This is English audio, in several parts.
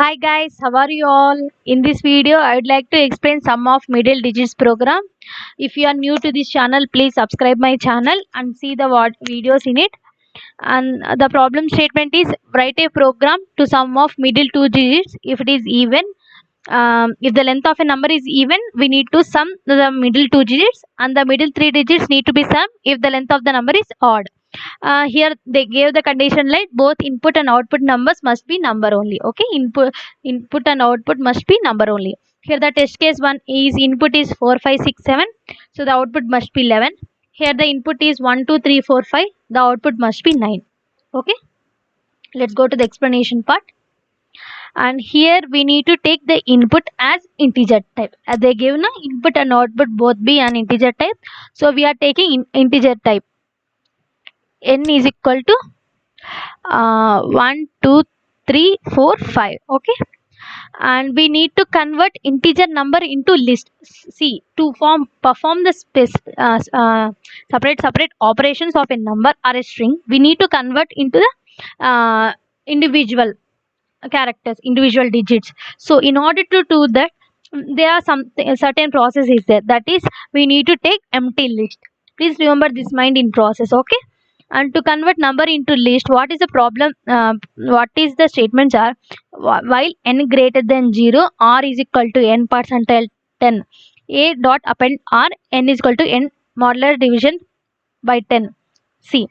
Hi guys, how are you all? In this video, I would like to explain sum of middle digits program. If you are new to this channel, please subscribe my channel and see the videos in it. And the problem statement is write a program to sum of middle two digits if it is even. If the length of a number is even, we need to sum the middle two digits and the middle three digits need to be summed if the length of the number is odd. Here they gave the condition like both input and output numbers must be number only. Okay, input and output must be number only. Here the test case one is input is 4 5 6 7, so the output must be 11. Here the input is 1 2 3 4 5, the output must be 9. Okay, let's go to the explanation part. And here we need to take the input as integer type. They give na input and output both be an integer type, so we are taking integer type. N is equal to 1 2 3 4 5. Okay, and we need to convert integer number into list. See, to perform the separate operations of a number or a string, we need to convert into the individual characters, individual digits. So in order to do that, there are some certain process is there, that is we need to take empty list. Please remember this mind in process. Okay, and to convert number into list, what is the problem, what is the statements are, while n greater than 0, r is equal to n percentile 10, a dot append r, n is equal to n modular division by 10. See,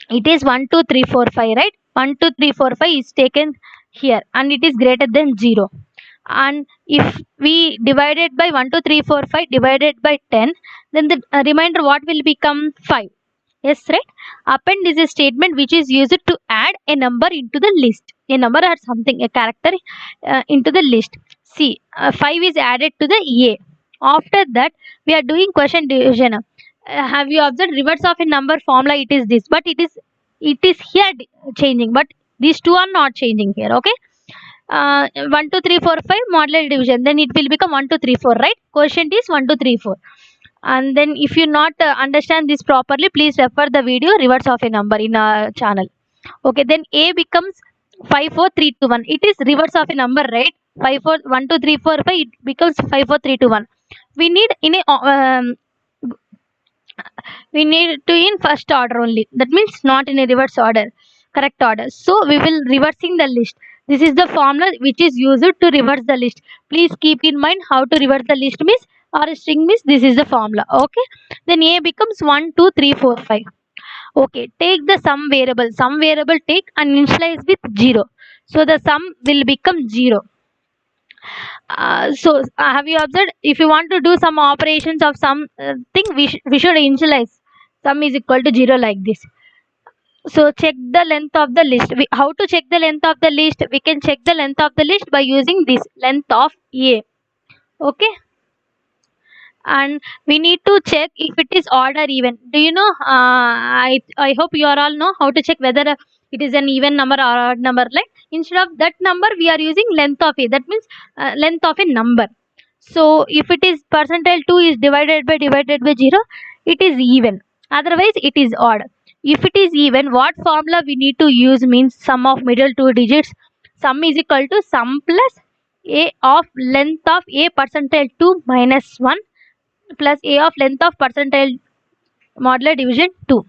it is 1 2 3 4 5, right? 1 2 3 4 5 is taken here and it is greater than 0. And if we divided by 1 2 3 4 5 divided by 10, then the remainder what will become 5. Yes, right? Append is a statement which is used to add a number into the list, a number or something, a character into the list. See, 5 is added to the a. After that we are doing question division. Have you observed reverse of a number formula? It is this, but it is here changing, but these two are not changing here. Okay, 1 2 3 4 5 modular division, then it will become 1 2 3 4, right? Quotient is 1 2 3 4. And then if you not understand this properly, please refer the video reverse of a number in our channel. Okay, then a becomes 5 4 3 2 1. It is reverse of a number, right? 5 4 1 2 3 4 5, it becomes 5 4 3 2 1. We need in a we need to in first order only, that means not in a reverse order, correct order. So we will reversing the list. This is the formula which is used to reverse the list. Please keep in mind how to reverse the list means, or a string means, this is the formula. Okay, then a becomes 1 2 3 4 5. Okay, take the sum variable take and initialize with 0, so the sum will become 0. Have you observed, if you want to do some operations of some thing, we should initialize sum is equal to 0 like this. So check the length of the list. How to check the length of the list? We can check the length of the list by using this length of a. Okay, and we need to check if it is odd or even. Do you know, I hope you all know how to check whether it is an even number or odd number. Like, instead of that number we are using length of a, that means length of a number. So if it is percentile 2 is divided by 0, it is even, otherwise it is odd. If it is even, what formula we need to use means sum of middle two digits. Sum is equal to sum plus a of length of a percentile 2 minus 1 plus a of length of percentile modular division 2.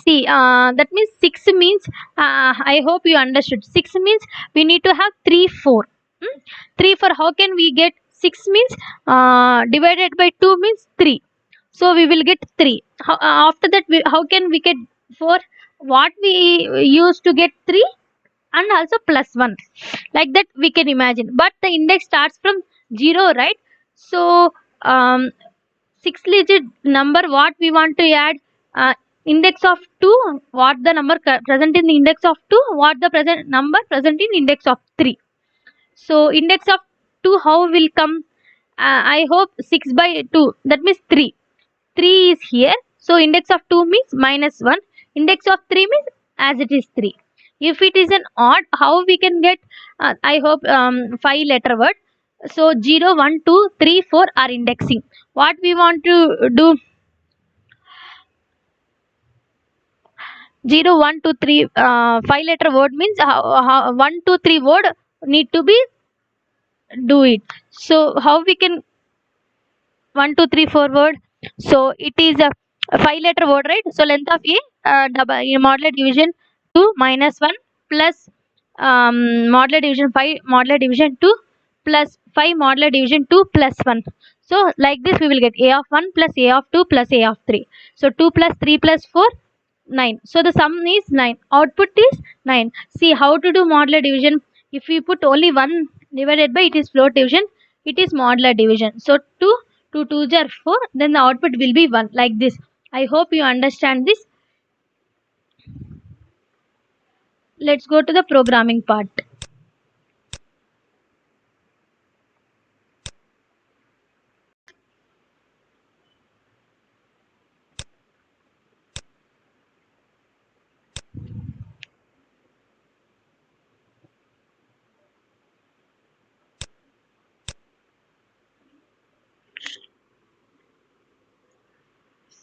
See, that means 6 means, I hope you understood. 6 means we need to have 3 4. 3 4, how can we get 6 means, divided by 2 means 3. So we will get 3. After that, how can we get 4? What we used to get 3 and also plus 1. Like that we can imagine. But the index starts from 0, right? So, 6-digit number, what we want to add, index of 2, what the number present in the index of 2, what the present number present in index of 3. So index of 2 how will come, I hope 6 by 2, that means 3 is here. So index of 2 means minus 1, index of 3 means as it is 3. If it is an odd, how we can get, I hope 5 letter word. So 0 1 2 3 4 are indexing. What we want to do, 0 1 2 3 5 letter word means 1 2 3 word need to be do it. So how we can 1 2 3 4 word? So it is a 5 letter word, right? So length of a double in modular division 2 minus 1 plus modular division 5 modular division 2 plus 5 modular division 2 plus 1. So like this we will get a of 1 plus a of 2 plus a of 3. So 2 plus 3 plus 4 9. So the sum is 9. Output is 9. See how to do modular division. If we put only 1 divided by, it is float division, it is modular division. So 2 2s are 4, then the output will be 1 like this. I hope you understand this. Let's go to the programming part.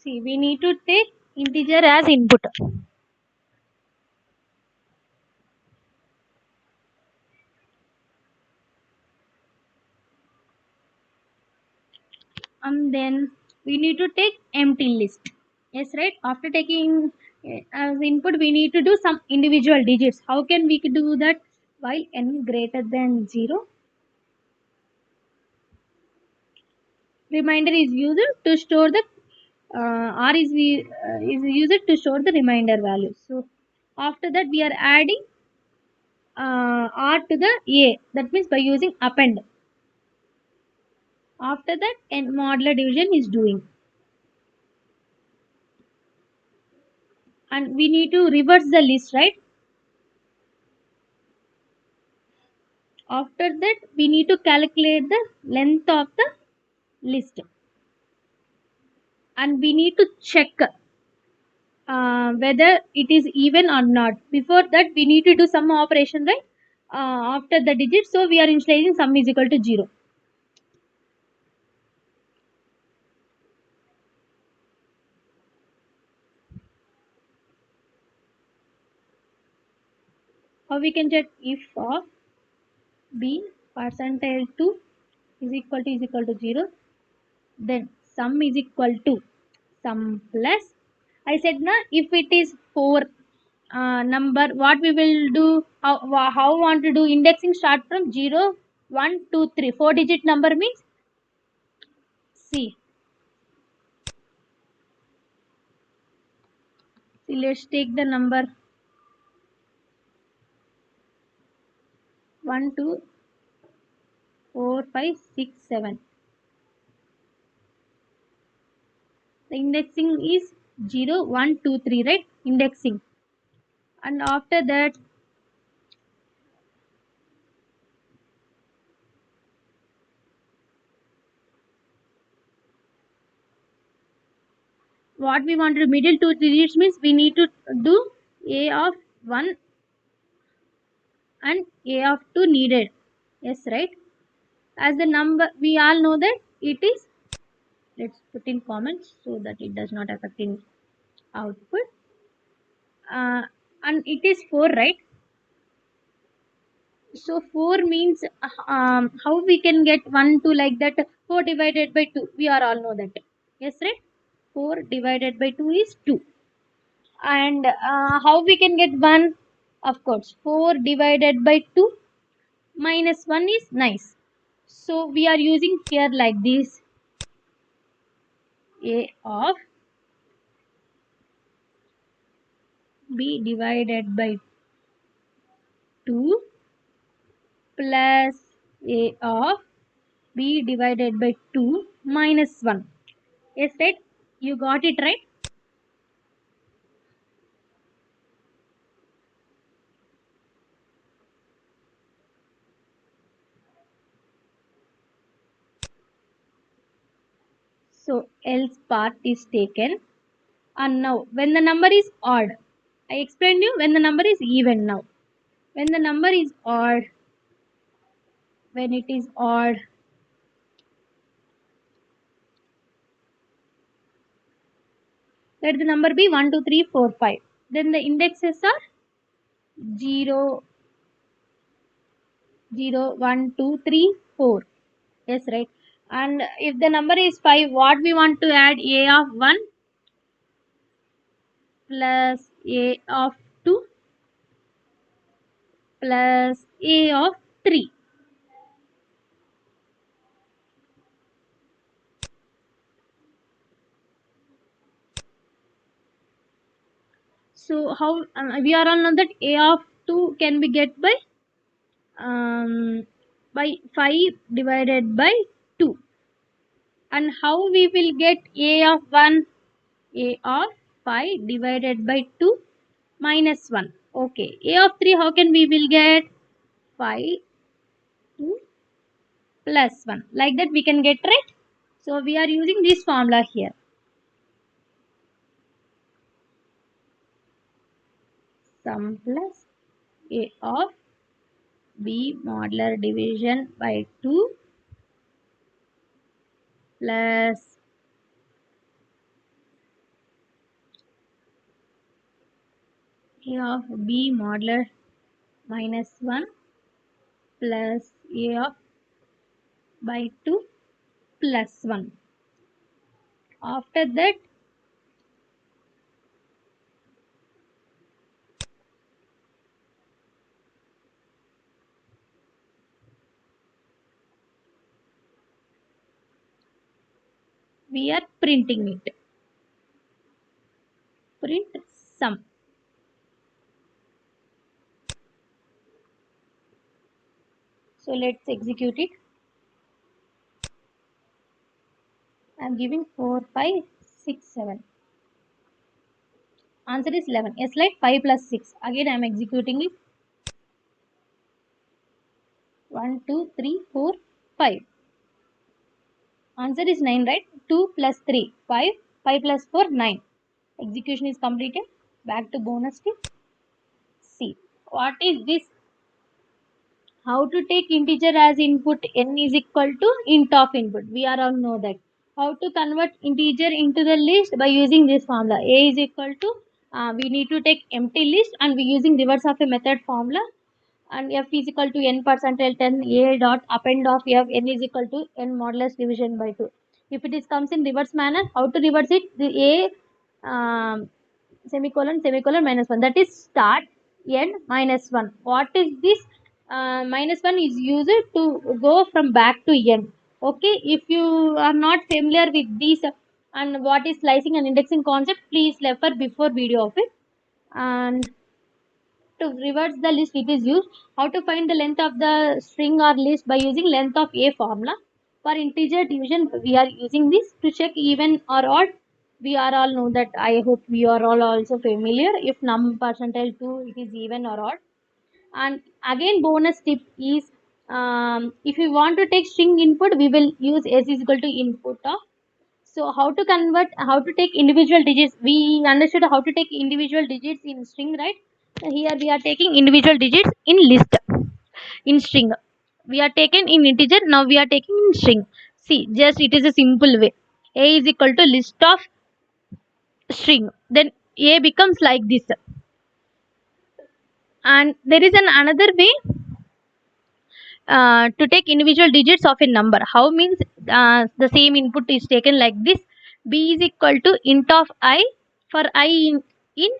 See, we need to take integer as input. And then we need to take empty list. Yes, right? After taking as input, we need to do some individual digits. How can we do that? While n greater than 0, reminder is used to store the r is used to store the reminder value. So after that we are adding r to the a, that means by using append. After that n modular division is doing, and we need to reverse the list, right? After that we need to calculate the length of the list, and we need to check whether it is even or not. Before that we need to do some operation, right? After the digit, so we are initializing sum is equal to 0. How we can check? If of b percentile 2 is equal to 0, then sum is equal to sum plus, I said na, if it is 4 number, what we will do, how want to do indexing, start from 0 1 2 3, 4 digit number means, see, let's take the number 1 2 4 5 6 7. The indexing is 0 1 2 3, right? Indexing. And after that what we want to do, middle two digits means we need to do a of 1 and a of 2 needed. Yes, right? As the number, we all know that it is, let's put in comments so that it does not affect in output. And it is 4, right? So 4 means how we can get 1 2 like that, 4 divided by 2, we are all know that. Yes, right? 4 divided by 2 is 2. And how we can get 1? Of course 4 divided by 2 minus 1 is nice. So we are using here like this, a of b divided by 2 plus a of b divided by 2 minus 1. Yes, right? You got it, right? So else part is taken. And now when the number is odd, I explained you when the number is even. Now when the number is odd, when it is odd, let the number be 1 2 3 4 5, then the indexes are 0 0, 1, 2, 3, 4. Yes, right. And if the number is 5, what we want to add? A of 1 plus A of 2 plus A of 3. So how we are all know that A of 2 can be get by 5 divided by 2. And how we will get A of 1? A of 5 divided by 2 minus 1. Okay. A of 3, how can we will get? 5, 2 plus 1. Like that we can get, right? So we are using this formula here. Sum plus A of B modular division by 2 plus A of B modular minus 1 plus A of by 2 plus 1. After that, we are printing it. Print sum. So let's execute it. I am giving 4, 5, 6, 7. Answer is 11. Yes, like 5 plus 6. Again I am executing it. 1, 2, 3, 4, 5. Answer is 9, right? 2 plus 3, 5. 5 plus 4, 9. Execution is completed. Back to bonus tip. See, what is this? How to take integer as input? N is equal to int of input. We are all know that. How to convert integer into the list? By using this formula. A is equal to, we need to take empty list and we using reverse of a method formula. And f is equal to n percentile 10 a dot append of f n is equal to n modulus division by 2. If it is comes in reverse manner, how to reverse it? The a semicolon semicolon minus 1, that is start n minus 1. What is this? Minus 1 is used to go from back to n. Okay, if you are not familiar with this and what is slicing and indexing concept, please refer before video of it. And to reverse the list it is used. How to find the length of the string or list? By using length of a formula. For integer division we are using this. To check even or odd, we are all know that. I hope we are all also familiar. If num percentile 2 it is even or odd. And again bonus tip is, if we want to take string input, we will use s is equal to input of. So how to convert, how to take individual digits? We understood how to take individual digits in string, right? So here we are taking individual digits in list. In string we are taken in integer, now we are taking in string. See, just it is a simple way. A is equal to list of string, then a becomes like this. And there is an another way to take individual digits of a number. How means, the same input is taken like this. B is equal to int of I for I in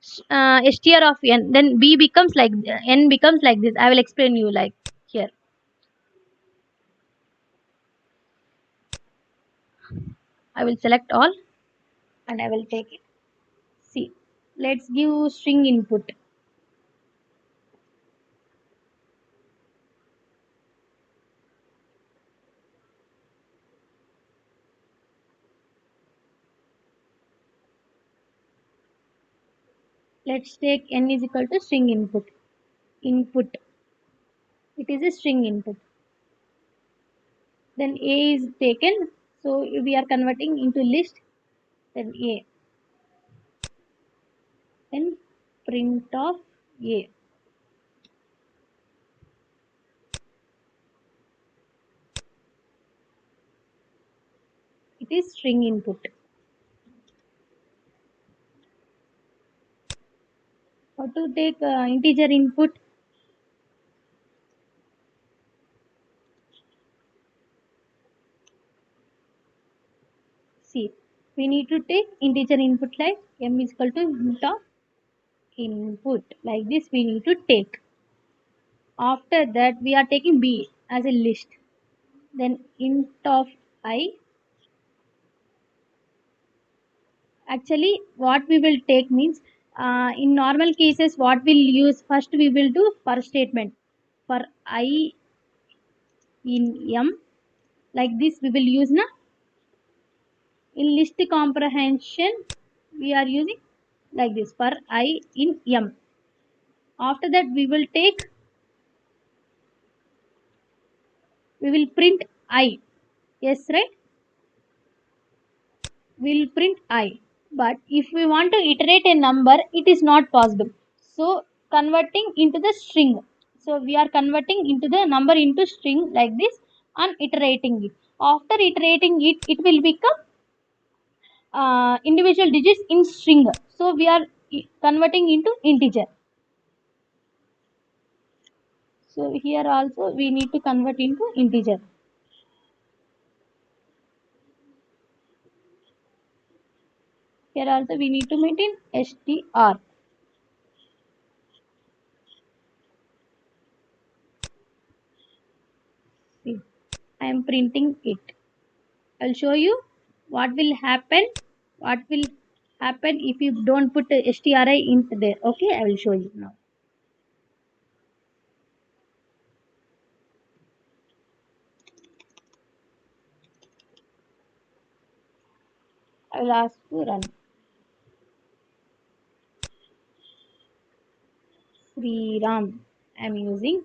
str of n, then b becomes like n becomes like this. I will explain you like here. I will select all and I will take it. See, let's give string input. Let's take n is equal to string input. Input, it is a string input. Then a is taken, so we are converting into list. Then a, then print of a. It is string input. How to take integer input? See, we need to take integer input like m is equal to int of input. Like this we need to take. After that we are taking b as a list. Then int of I. Actually what we will take means in normal cases what we'll use first we will do for statement. For I in m, like this we will use na. In list comprehension we are using like this for I in m. After that we will take, we will print I. Yes, right? We will print I. But if we want to iterate a number, it is not possible. So converting into the string. So we are converting into the number into string like this and iterating it. After iterating it, it will become individual digits in string. So we are converting into integer. So here also we need to convert into integer. Here also we need to maintain str. See, I am printing it. I'll show you what will happen. What will happen if you don't put stri int there. Okay, I will show you now. I will ask to run. Sri Ram. I am using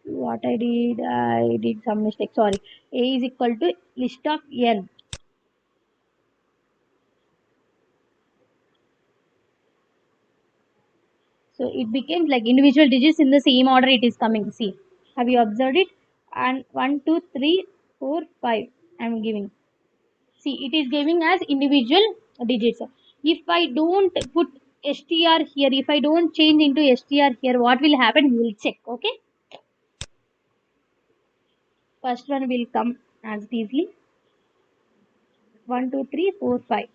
what I did some mistake. Sorry. A is equal to list of n. So it becomes like individual digits in the same order it is coming. See, have you observed it? And 1, 2, 3, 4, 5. I am giving. See, it is giving as individual digits. If I don't put str here, if I don't change into str here, what will happen? We will check. Okay. First one will come as easily. 1, 2, 3, 4, 5.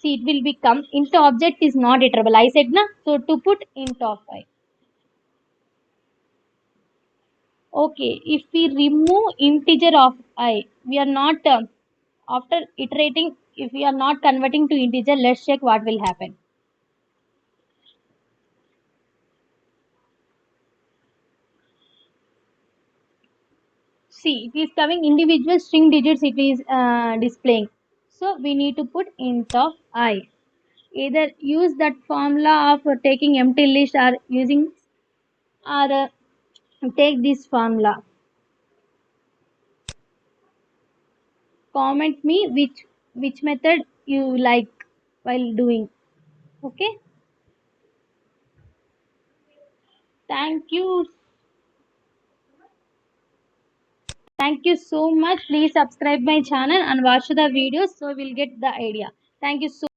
See, it will become int object is not iterable. I said na. So to put int of I. Okay. If we remove integer of I, we are not after iterating. If we are not converting to integer, let's check what will happen. See, it is coming individual string digits it is displaying. So we need to put int of I. Either use that formula of taking empty list or using or take this formula. Comment me which method you like while doing. Okay. Thank you. Thank you so much. Please subscribe my channel and watch the videos so we'll get the idea. Thank you so